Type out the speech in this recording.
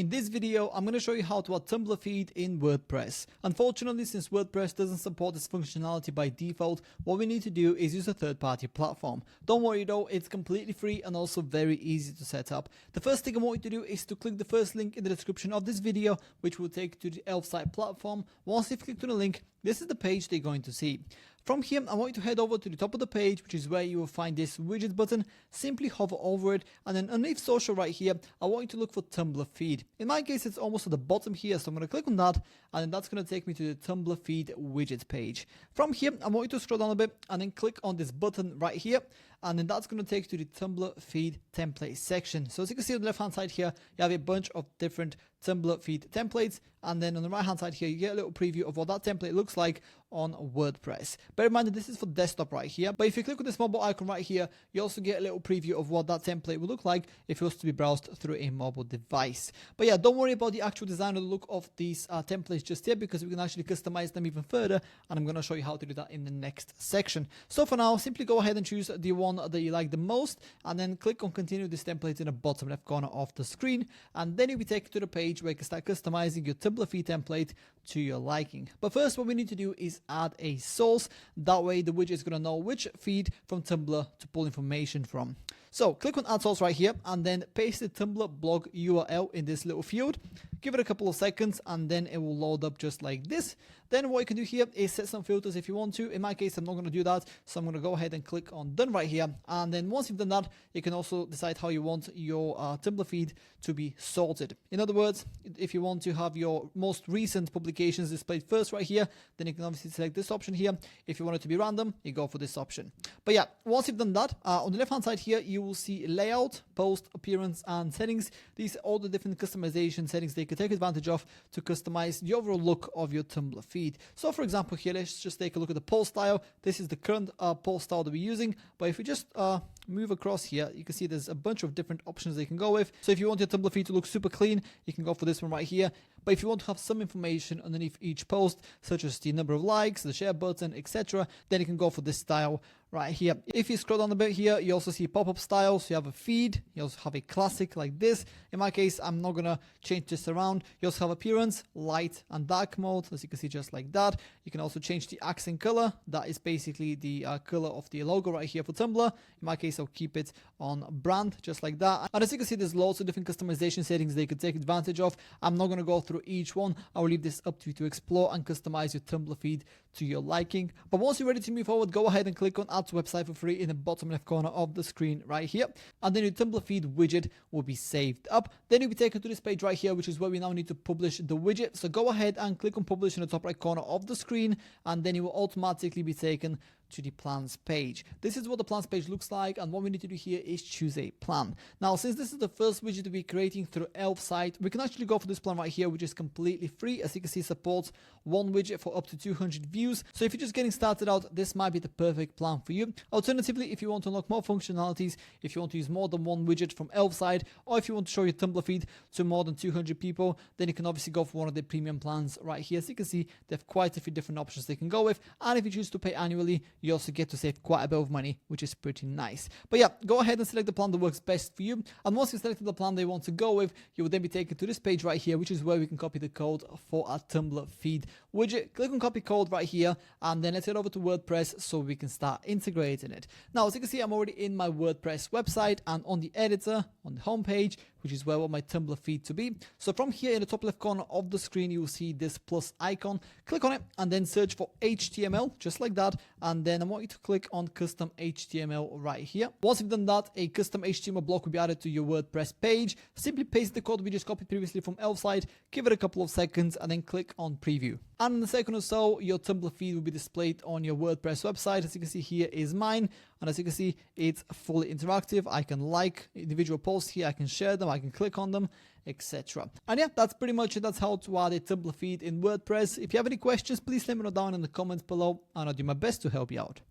In this video, I'm going to show you how to add Tumblr feed in WordPress. Unfortunately, since WordPress doesn't support this functionality by default, what we need to do is use a third-party platform. Don't worry though, it's completely free and also very easy to set up. The first thing I want you to do is to click the first link in the description of this video, which will take you to the Elf-site platform. Once you've clicked on the link, this is the page they're going to see. From here, I want you to head over to the top of the page, which is where you will find this widget button. Simply hover over it, and then underneath social right here, I want you to look for Tumblr feed. In my case, it's almost at the bottom here, so I'm going to click on that, and then that's going to take me to the Tumblr feed widget page. From here, I want you to scroll down a bit, and then click on this button right here, and then that's going to take you to the Tumblr feed template section. So as you can see on the left hand side here, you have a bunch of different Tumblr feed templates, and then on the right hand side here, you get a little preview of what that template looks like on WordPress. Bear in mind that this is for desktop right here, but if you click on this mobile icon right here, you also get a little preview of what that template would look like if it was to be browsed through a mobile device. But yeah, don't worry about the actual design or the look of these templates just yet, because we can actually customize them even further, and I'm going to show you how to do that in the next section. So for now, simply go ahead and choose the one that you like the most, and then click on continue this template in the bottom left corner of the screen, and then you'll be taken to the page where you can start customizing your Tumblr feed template to your liking. But first, what we need to do is add a source. That way the widget is going to know which feed from Tumblr to pull information from. So click on add source right here, and then paste the Tumblr blog URL in this little field. Give it a couple of seconds, and then it will load up just like this. Then what you can do here is set some filters if you want to. In my case, I'm not going to do that, so I'm going to go ahead and click on done right here. And then once you've done that, you can also decide how you want your Tumblr feed to be sorted. In other words, if you want to have your most recent publications displayed first right here, then you can obviously select this option here. If you want it to be random, you go for this option. But yeah, once you've done that, on the left hand side here, you will see layout, post, appearance, and settings. These are all the different customization settings they can take advantage of to customize the overall look of your Tumblr feed. So for example here, let's just take a look at the post style. This is the current post style that we're using, but if we just move across here, you can see there's a bunch of different options they can go with. So if you want your Tumblr feed to look super clean, you can go for this one right here. But if you want to have some information underneath each post, such as the number of likes, the share button, etc., then you can go for this style right here. If you scroll down a bit here, you also see pop-up style. So you have a feed, you also have a classic like this. In my case, I'm not gonna change this around. You also have appearance, light and dark mode, as you can see, just like that. You can also change the accent color. That is basically the color of the logo right here for Tumblr. In my case, I'll keep it on brand, just like that. And as you can see, there's lots of different customization settings they could take advantage of. I'm not gonna go through each one. I'll leave this up to you to explore and customize your Tumblr feed to your liking. But once you're ready to move forward, go ahead and click on add to website for free in the bottom left corner of the screen right here, and then your Tumblr feed widget will be saved up. Then you'll be taken to this page right here, which is where we now need to publish the widget. So go ahead and click on publish in the top right corner of the screen, and then you will automatically be taken to the plans page. This is what the plans page looks like, and what we need to do here is choose a plan. Now, since this is the first widget to be creating through Elf-site, we can actually go for this plan right here, which is completely free. As you can see, supports one widget for up to 200 views. So if you're just getting started out, this might be the perfect plan for you. Alternatively, if you want to unlock more functionalities, if you want to use more than one widget from Elf-site, or if you want to show your Tumblr feed to more than 200 people, then you can obviously go for one of the premium plans right here. As you can see, they have quite a few different options they can go with, and if you choose to pay annually, you also get to save quite a bit of money, which is pretty nice. But yeah, go ahead and select the plan that works best for you, and once you've selected the plan they want to go with, you will then be taken to this page right here, which is where we can copy the code for our Tumblr feed widget. Click on copy code right here, and then let's head over to WordPress so we can start integrating it. Now, as you can see, I'm already in my WordPress website, and on the editor, on the home page, which is where I want my Tumblr feed to be. So from here in the top left corner of the screen, you will see this plus icon. Click on it and then search for HTML, just like that. And then I want you to click on custom HTML right here. Once you've done that, a custom HTML block will be added to your WordPress page. Simply paste the code we just copied previously from Elf-site, give it a couple of seconds, and then click on preview. And in a second or so, your Tumblr feed will be displayed on your WordPress website. As you can see, here is mine. And as you can see, it's fully interactive. I can like individual posts here, I can share them, I can click on them, etc. And yeah, that's pretty much it. That's how to add a Tumblr feed in WordPress. If you have any questions, please let me know down in the comments below, and I'll do my best to help you out.